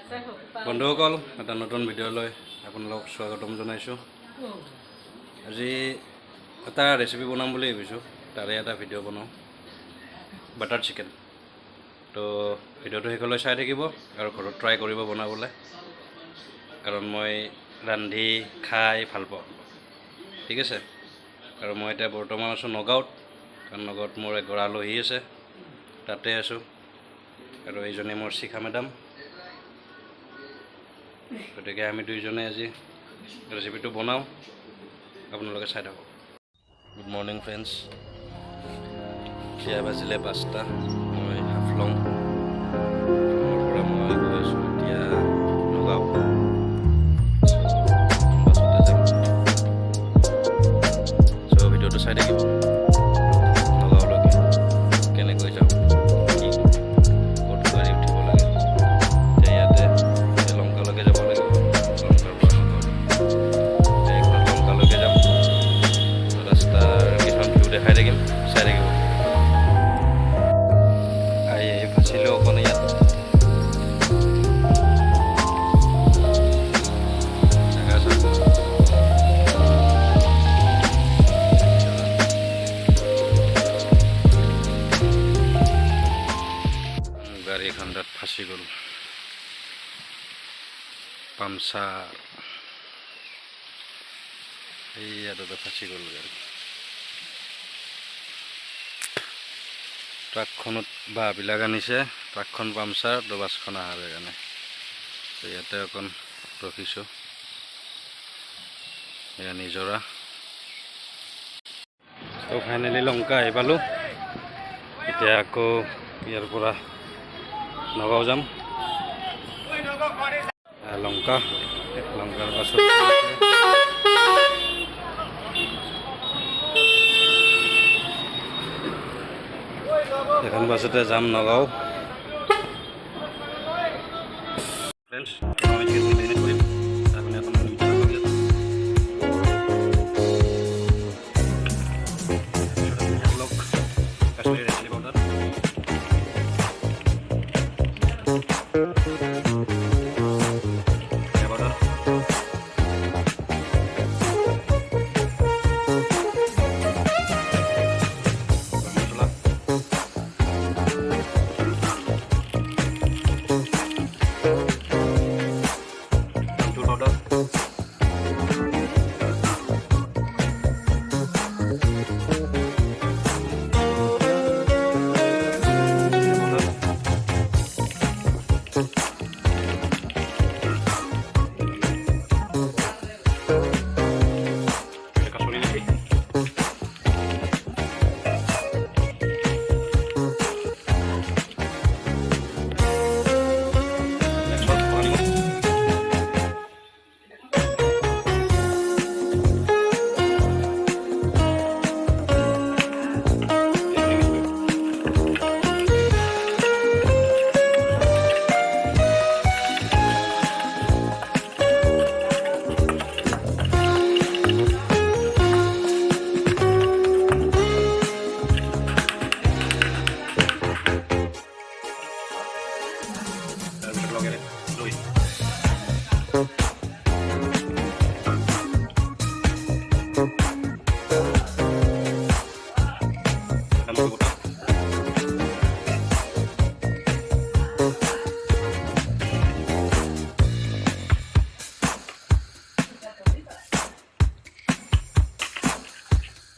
বন্ধুসকল এটা নতুন ভিডিঅ'লৈ আপোনালোকক স্বাগতম জনাইছোঁ। আজি এটা ৰেচিপি বনাম বুলি ভাবিছোঁ, তাৰে এটা ভিডিঅ' বনাওঁ, বাটাৰ চিকেন। তো ভিডিঅ'টো শেষলৈ চাই থাকিব আৰু ঘৰত ট্ৰাই কৰিব বনাবলৈ, কাৰণ মই ৰান্ধি খাই ভাল পাওঁ। ঠিক আছে, আৰু মই এতিয়া বৰ্তমান আছোঁ নগাঁৱত, কাৰণ নগাঁৱত মোৰ এগৰাকী আলহী আছে, তাতে আছোঁ। আৰু এইজনী মোৰ শিখা মেডাম। গতিকে আমি দুইজনে আজি ৰেচিপিটো বনাওঁ, আপোনালোকে চাই থাকক। গুড মৰ্ণিং ফ্ৰেণ্ডছ, এতিয়া বাজিলে 5টা। মই হাফলং পৰা মই গৈ আছোঁ এতিয়া নগাঁও। বাছতে যাম, চ' ভিডিঅ'টো চাই থাকিব। নগাঁওলৈকে কেনেকৈ যাওঁ, কি ক'ত গাড়ী উঠিব লাগে। এতিয়া ইয়াতে লংকালৈকে যাব লাগিব, লংকাৰ পৰা নগাঁও। এইখন লংকালৈকে যাম, ৰাস্তাৰ কিছুমান ভিউ দেখাই থাকিম, চাই থাকিব। আহি ফাঁচিলোঁ অকণ ইয়াত। গাড়ী এখন তাত ফাঁচি গ'ল, পামচাৰ। এইয়াতে ফাঁচি গ'ল গাড়ী। ট্ৰাকখনত বাঁহবিলাক আনিছে, ট্ৰাকখন পামচাৰ, তো বাছখন অহাৰ কাৰণে। ইয়াতে অকণ ৰখিছোঁ, এয়া নিজৰা। তো ফাইনেলি লংকা আহি পালোঁ। এতিয়া আকৌ ইয়াৰ পৰা নগাঁও যাম। লংকাৰ পাছত এখন বাছতে যাম নগাঁও। ফ্ৰেণ্ডছ, আমি চিকেন মেৰিনেট কৰিম। আপুনি এখন কাশ্মীৰী ৰেড চিলি পাউডাৰ,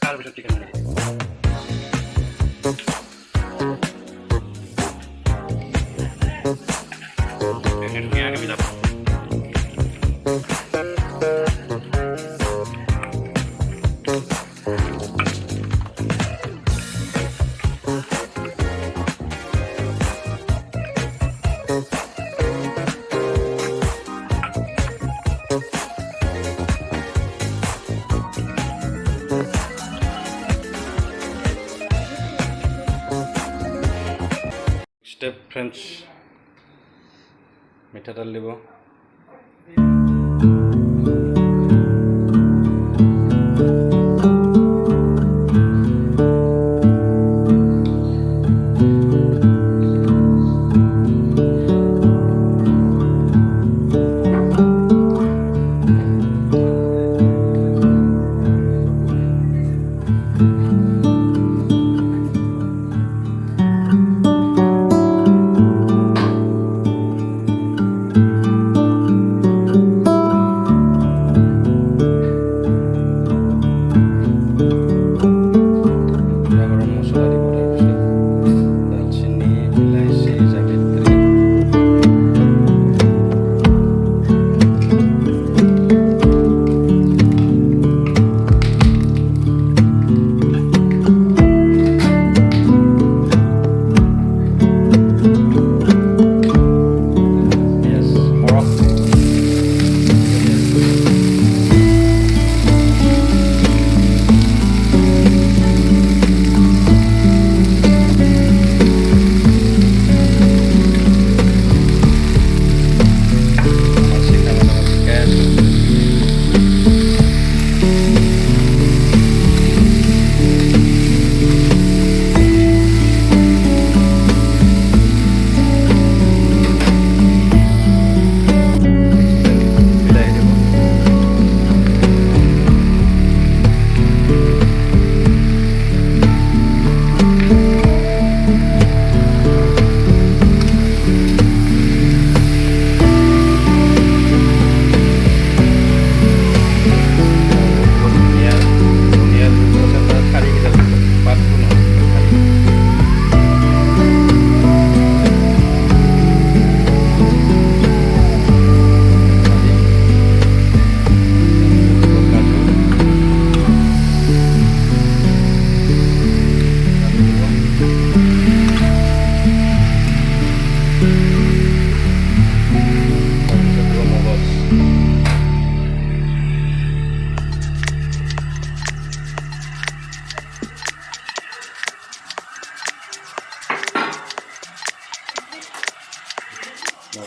তাৰপিছত চিকেন মেৰিনেট। স্টেপ ফ্রেন্ডস, মিঠাতেল দিব।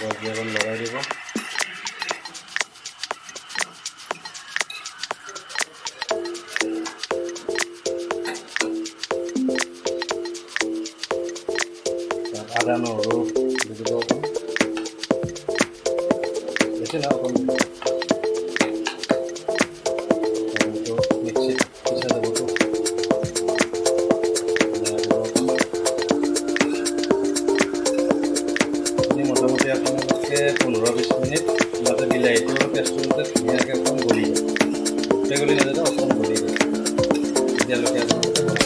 অকণ লগাই দিব। আদা নহৰু দি দিব অকণ, বেছি নহয় অকণ, মিক্সিত পিছা যাবতো। মোটামুটি আপোনালোকে 15-20 মিনিট যাতে বিলাহীটো পেষ্টটো যাতে ধুনীয়াকৈ অকণ গলি যায়, গোটেই গলি নাযায়, অকণ গলি যায়, তেতিয়ালৈকে আপোনালোকে বনাব।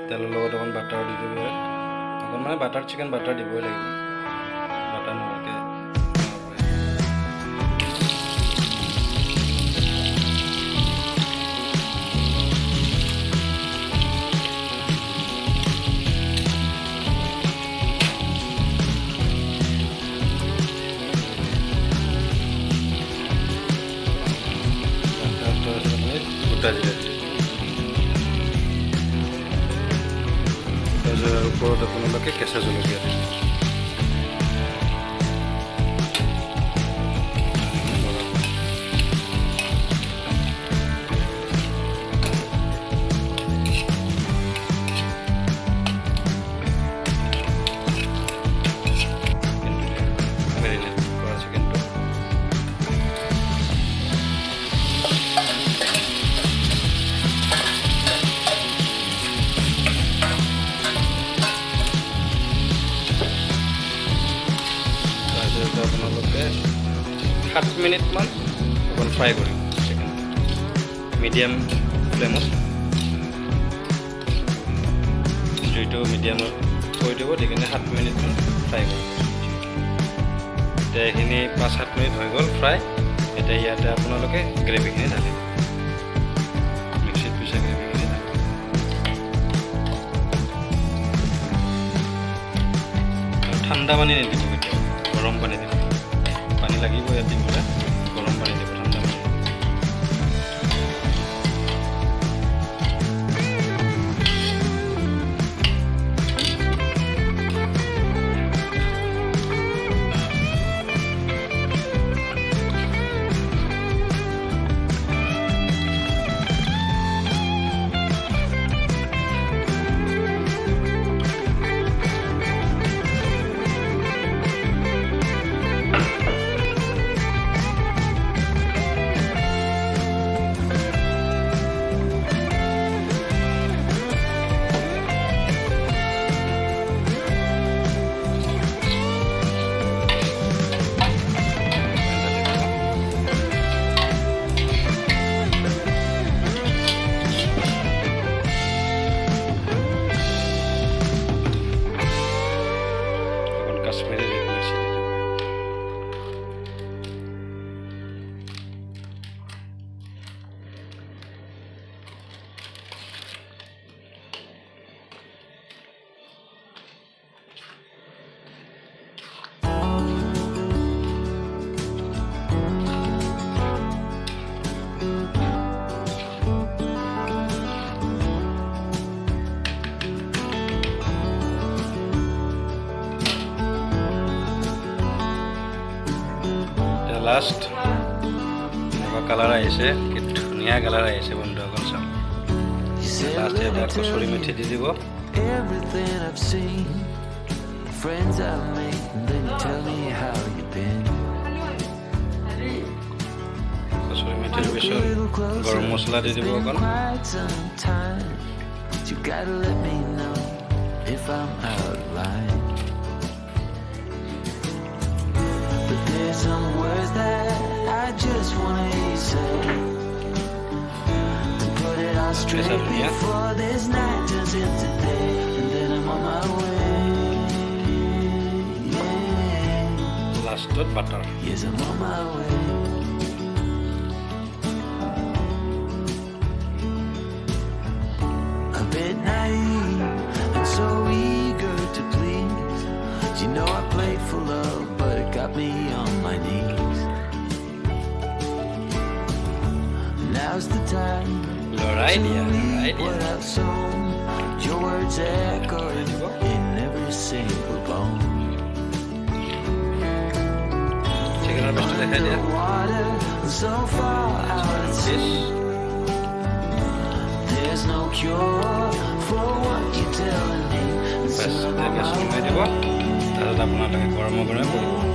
তেলৰ লগত অকণ বাটাৰ দি দিব, অকণ মানে বাটাৰ চিকেন বাটাৰ দিবই লাগিব, বাটাৰ নোহোৱাকৈ গোটা জিৰা ওপৰত আপোনালোকে কেঁচা জলকীয়া দিব। মেৰিনেট কৰা চিকেনটো আপোনালোকে 7 মিনিটমান অকণ ফ্ৰাই কৰিম চিকেন, মিডিয়াম ফ্লেমত, জুইটো মিডিয়ামত থৈ দিব, দি কিনে 7 মিনিটমান ফ্ৰাই কৰিম এতিয়া এইখিনি 5-7 মিনিট হৈ গ'ল ফ্ৰাই এতিয়া ইয়াতে আপোনালোকে গ্ৰেভিখিনি ঢালিব মিক্সিত পিছা গ্ৰেভিখিনি ঢালিব ঠাণ্ডা পানী নিদিব কেতিয়াও গৰম পানী দিব পানী লাগিব ইয়াত দিবলৈ গৰম পানী দিব ঠাণ্ডা পানী কাশ্মীরি রেড মির্চি দিয়ে লাষ্ট এনেকুৱা কালাৰ আহিছে কি ধুনীয়া কালাৰ আহিছে বন্ধুসকল চাওক লাষ্ট এটা কচুৰি মেথি দি দিব কচুৰি মেথিৰ পিছত গৰম মছলা দি দিব অকণ some words that I just wanna say to put it all straight before this night turns into day and then I'm on my way last butter yes I'm on my way a bit naive and so eager to please you know I played for love but it got me on my knees. Now's the time to reap what I've sown. Your words echoing in every single bone. The water so far out at sea. There's no cure for what you're telling me. তাৰপিছত আপোনালোকে গৰমে গৰমে কৰিব